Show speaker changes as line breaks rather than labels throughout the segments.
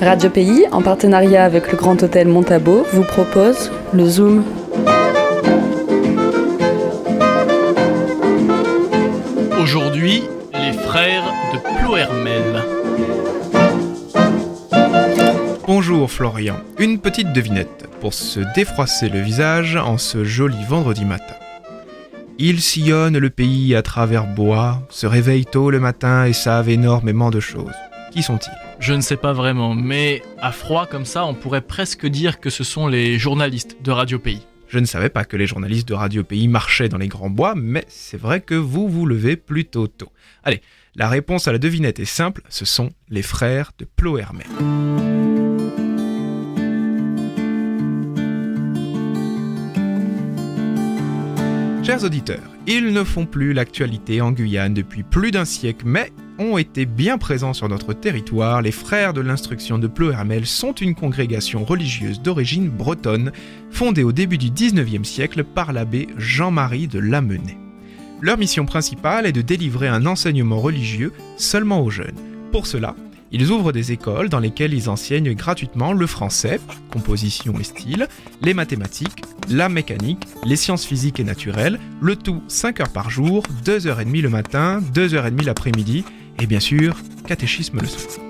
Radio Pays, en partenariat avec le Grand Hôtel Montabo, vous propose le Zoom.
Aujourd'hui, les frères de Plohermel.
Bonjour Florian, une petite devinette pour se défroisser le visage en ce joli vendredi matin. Ils sillonnent le pays à travers bois, se réveillent tôt le matin et savent énormément de choses. Qui sont-ils ?
Je ne sais pas vraiment, mais à froid comme ça, on pourrait presque dire que ce sont les journalistes de Radio Pays.
Je ne savais pas que les journalistes de Radio Pays marchaient dans les grands bois, mais c'est vrai que vous vous levez plutôt tôt. Allez, la réponse à la devinette est simple, ce sont les frères de Plohermel. Chers auditeurs, ils ne font plus l'actualité en Guyane depuis plus d'un siècle, mais ont été bien présents sur notre territoire. Les frères de l'instruction de Plohermel sont une congrégation religieuse d'origine bretonne, fondée au début du 19e siècle par l'abbé Jean-Marie de Lamennais. Leur mission principale est de délivrer un enseignement religieux seulement aux jeunes. Pour cela, ils ouvrent des écoles dans lesquelles ils enseignent gratuitement le français, composition et style, les mathématiques, la mécanique, les sciences physiques et naturelles, le tout 5 heures par jour, 2h30 le matin, 2h30 l'après-midi, et bien sûr, catéchisme le soir.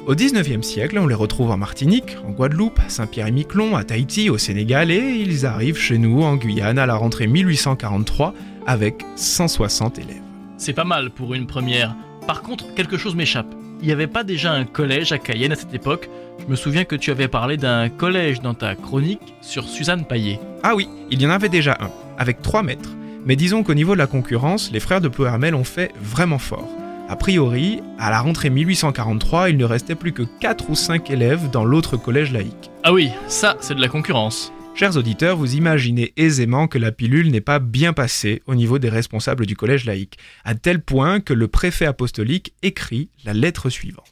Au 19e siècle, on les retrouve en Martinique, en Guadeloupe, à Saint-Pierre-et-Miquelon, à Tahiti, au Sénégal, et ils arrivent chez nous en Guyane à la rentrée 1843 avec 160 élèves.
C'est pas mal pour une première. Par contre, quelque chose m'échappe. Il n'y avait pas déjà un collège à Cayenne à cette époque ? Je me souviens que tu avais parlé d'un collège dans ta chronique sur Suzanne Paillet.
Ah oui, il y en avait déjà un, avec 3 maîtres. Mais disons qu'au niveau de la concurrence, les frères de Plohermel ont fait vraiment fort. A priori, à la rentrée 1843, il ne restait plus que 4 ou 5 élèves dans l'autre collège laïque.
Ah oui, ça c'est de la concurrence.
Chers auditeurs, vous imaginez aisément que la pilule n'est pas bien passée au niveau des responsables du collège laïque, à tel point que le préfet apostolique écrit la lettre suivante.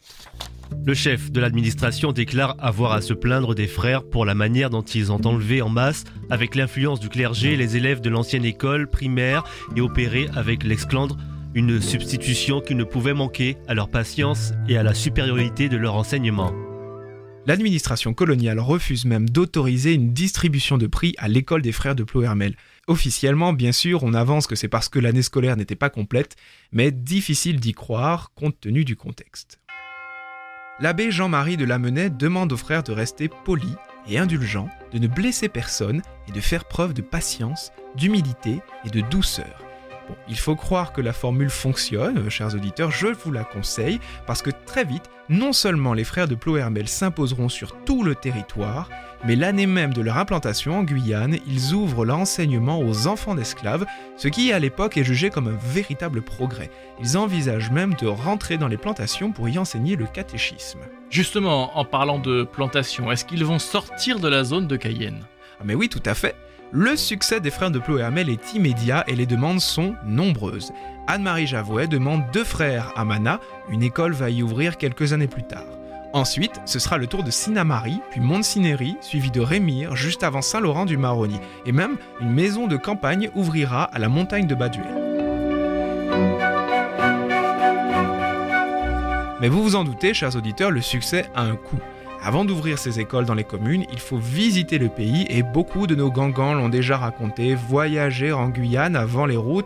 Le chef de l'administration déclare avoir à se plaindre des frères pour la manière dont ils ont enlevé en masse, avec l'influence du clergé, les élèves de l'ancienne école primaire et opéré avec l'esclandre, une substitution qui ne pouvait manquer à leur patience et à la supériorité de leur enseignement.
L'administration coloniale refuse même d'autoriser une distribution de prix à l'école des frères de Plohermel. Officiellement, bien sûr, on avance que c'est parce que l'année scolaire n'était pas complète, mais difficile d'y croire compte tenu du contexte. L'abbé Jean-Marie de Lamennais demande aux frères de rester polis et indulgents, de ne blesser personne et de faire preuve de patience, d'humilité et de douceur. Bon, il faut croire que la formule fonctionne, chers auditeurs, je vous la conseille, parce que très vite, non seulement les frères de Plohermel s'imposeront sur tout le territoire, mais l'année même de leur implantation en Guyane, ils ouvrent l'enseignement aux enfants d'esclaves, ce qui à l'époque est jugé comme un véritable progrès. Ils envisagent même de rentrer dans les plantations pour y enseigner le catéchisme.
Justement, en parlant de plantation, est-ce qu'ils vont sortir de la zone de Cayenne ?
Ah mais oui, tout à fait. Le succès des frères de Plohermel est immédiat et les demandes sont nombreuses. Anne-Marie Javouet demande 2 frères à Mana, une école va y ouvrir quelques années plus tard. Ensuite, ce sera le tour de Sinamari, puis Montsinéry, suivi de Rémire, juste avant Saint-Laurent-du-Maroni. Et même, une maison de campagne ouvrira à la montagne de Baduel. Mais vous vous en doutez, chers auditeurs, le succès a un coût. Avant d'ouvrir ces écoles dans les communes, il faut visiter le pays et beaucoup de nos gangans l'ont déjà raconté, voyager en Guyane avant les routes,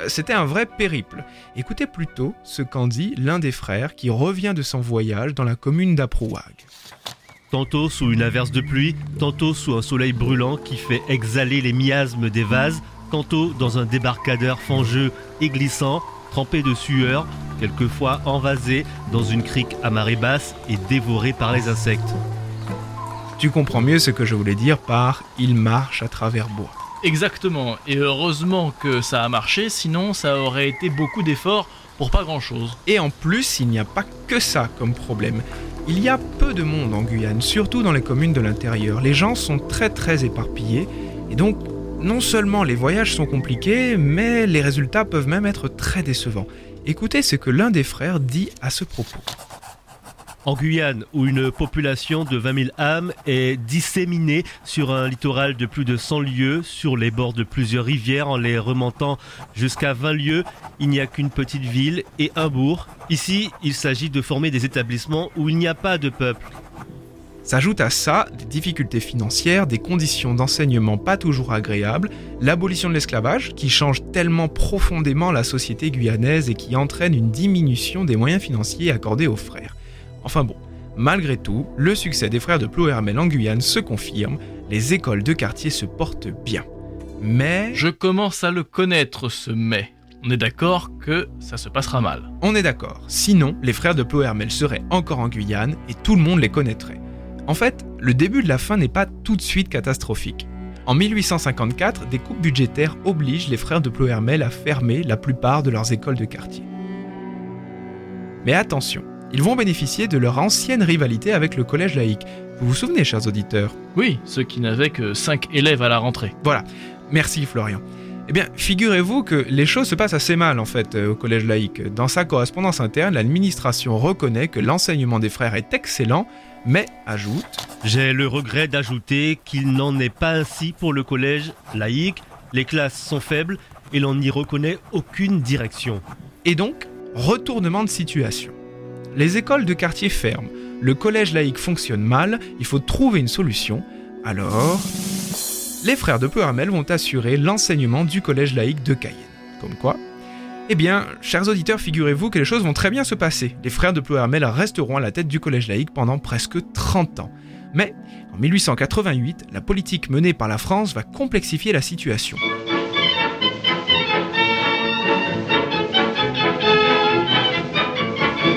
c'était un vrai périple. Écoutez plutôt ce qu'en dit l'un des frères qui revient de son voyage dans la commune d'Aprouag.
Tantôt sous une averse de pluie, tantôt sous un soleil brûlant qui fait exhaler les miasmes des vases, tantôt dans un débarcadère fangeux et glissant, trempé de sueur, quelquefois envasé dans une crique à marée basse et dévoré par les insectes.
Tu comprends mieux ce que je voulais dire par « il marche à travers bois ».
Exactement, et heureusement que ça a marché, sinon ça aurait été beaucoup d'efforts pour pas grand-chose.
Et en plus, il n'y a pas que ça comme problème. Il y a peu de monde en Guyane, surtout dans les communes de l'intérieur. Les gens sont très éparpillés, et donc non seulement les voyages sont compliqués, mais les résultats peuvent même être très décevants. Écoutez ce que l'un des frères dit à ce propos.
En Guyane, où une population de 20 000 âmes est disséminée sur un littoral de plus de 100 lieues, sur les bords de plusieurs rivières, en les remontant jusqu'à 20 lieues, il n'y a qu'une petite ville et un bourg. Ici, il s'agit de former des établissements où il n'y a pas de peuple.
S'ajoute à ça des difficultés financières, des conditions d'enseignement pas toujours agréables, l'abolition de l'esclavage qui change tellement profondément la société guyanaise et qui entraîne une diminution des moyens financiers accordés aux frères. Enfin bon, malgré tout, le succès des frères de Ploërmel en Guyane se confirme, les écoles de quartier se portent bien. Mais...
Je commence à le connaître, ce mais. On est d'accord que ça se passera mal.
On est d'accord, sinon les frères de Ploërmel seraient encore en Guyane et tout le monde les connaîtrait. En fait, le début de la fin n'est pas tout de suite catastrophique. En 1854, des coupes budgétaires obligent les frères de Ploërmel à fermer la plupart de leurs écoles de quartier. Mais attention, ils vont bénéficier de leur ancienne rivalité avec le collège laïque. Vous vous souvenez, chers auditeurs ?
Oui, ceux qui n'avaient que 5 élèves à la rentrée.
Voilà, merci Florian. Eh bien, figurez-vous que les choses se passent assez mal en fait au collège laïque. Dans sa correspondance interne, l'administration reconnaît que l'enseignement des frères est excellent, mais ajoute...
J'ai le regret d'ajouter qu'il n'en est pas ainsi pour le collège laïque. Les classes sont faibles et l'on n'y reconnaît aucune direction.
Et donc, retournement de situation. Les écoles de quartier ferment, le collège laïque fonctionne mal, il faut trouver une solution. Alors... les frères de Ploërmel vont assurer l'enseignement du collège laïque de Cayenne. Comme quoi ? Eh bien, chers auditeurs, figurez-vous que les choses vont très bien se passer. Les frères de Ploërmel resteront à la tête du collège laïque pendant presque 30 ans. Mais, en 1888, la politique menée par la France va complexifier la situation.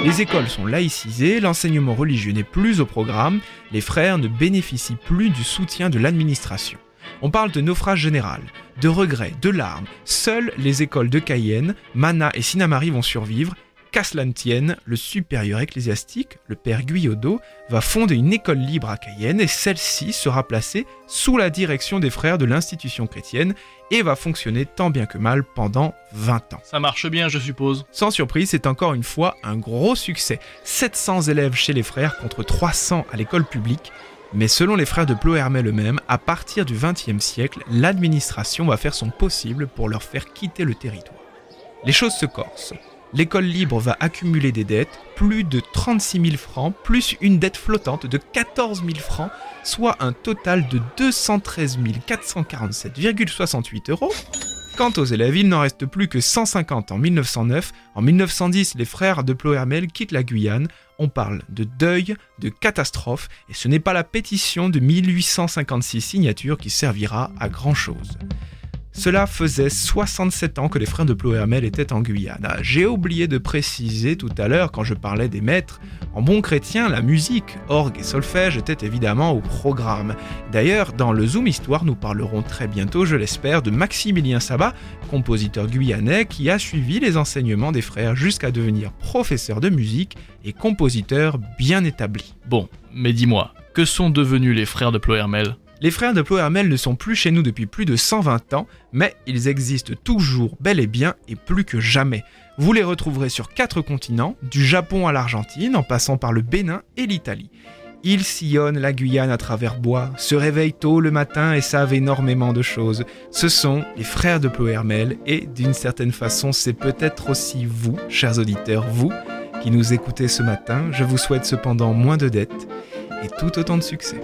Les écoles sont laïcisées, l'enseignement religieux n'est plus au programme, les frères ne bénéficient plus du soutien de l'administration. On parle de naufrage général, de regrets, de larmes. Seules les écoles de Cayenne, Mana et Sinnamary vont survivre. Qu'à cela ne tienne, le supérieur ecclésiastique, le père Guyaudeau, va fonder une école libre à Cayenne et celle-ci sera placée sous la direction des frères de l'institution chrétienne et va fonctionner tant bien que mal pendant 20 ans.
Ça marche bien, je suppose.
Sans surprise, c'est encore une fois un gros succès. 700 élèves chez les frères contre 300 à l'école publique. Mais selon les frères de Ploërmel eux-mêmes, à partir du XXe siècle, l'administration va faire son possible pour leur faire quitter le territoire. Les choses se corsent. L'école libre va accumuler des dettes, plus de 36 000 francs, plus une dette flottante de 14 000 francs, soit un total de 213 447,68 €. Quant aux élèves, il n'en reste plus que 150 en 1909. En 1910, les frères de Ploërmel quittent la Guyane. On parle de deuil, de catastrophe, et ce n'est pas la pétition de 1856 signatures qui servira à grand-chose. Cela faisait 67 ans que les frères de Ploërmel étaient en Guyane. Ah, j'ai oublié de préciser tout à l'heure, quand je parlais des maîtres, en bon chrétien, la musique, orgue et solfège étaient évidemment au programme. D'ailleurs, dans le Zoom Histoire, nous parlerons très bientôt, je l'espère, de Maximilien Sabat, compositeur guyanais qui a suivi les enseignements des frères jusqu'à devenir professeur de musique et compositeur bien établi.
Bon, mais dis-moi, que sont devenus les frères de Ploërmel ?
Les frères de Ploërmel ne sont plus chez nous depuis plus de 120 ans, mais ils existent toujours bel et bien et plus que jamais. Vous les retrouverez sur 4 continents, du Japon à l'Argentine, en passant par le Bénin et l'Italie. Ils sillonnent la Guyane à travers bois, se réveillent tôt le matin et savent énormément de choses. Ce sont les frères de Ploërmel et d'une certaine façon, c'est peut-être aussi vous, chers auditeurs, vous, qui nous écoutez ce matin. Je vous souhaite cependant moins de dettes et tout autant de succès.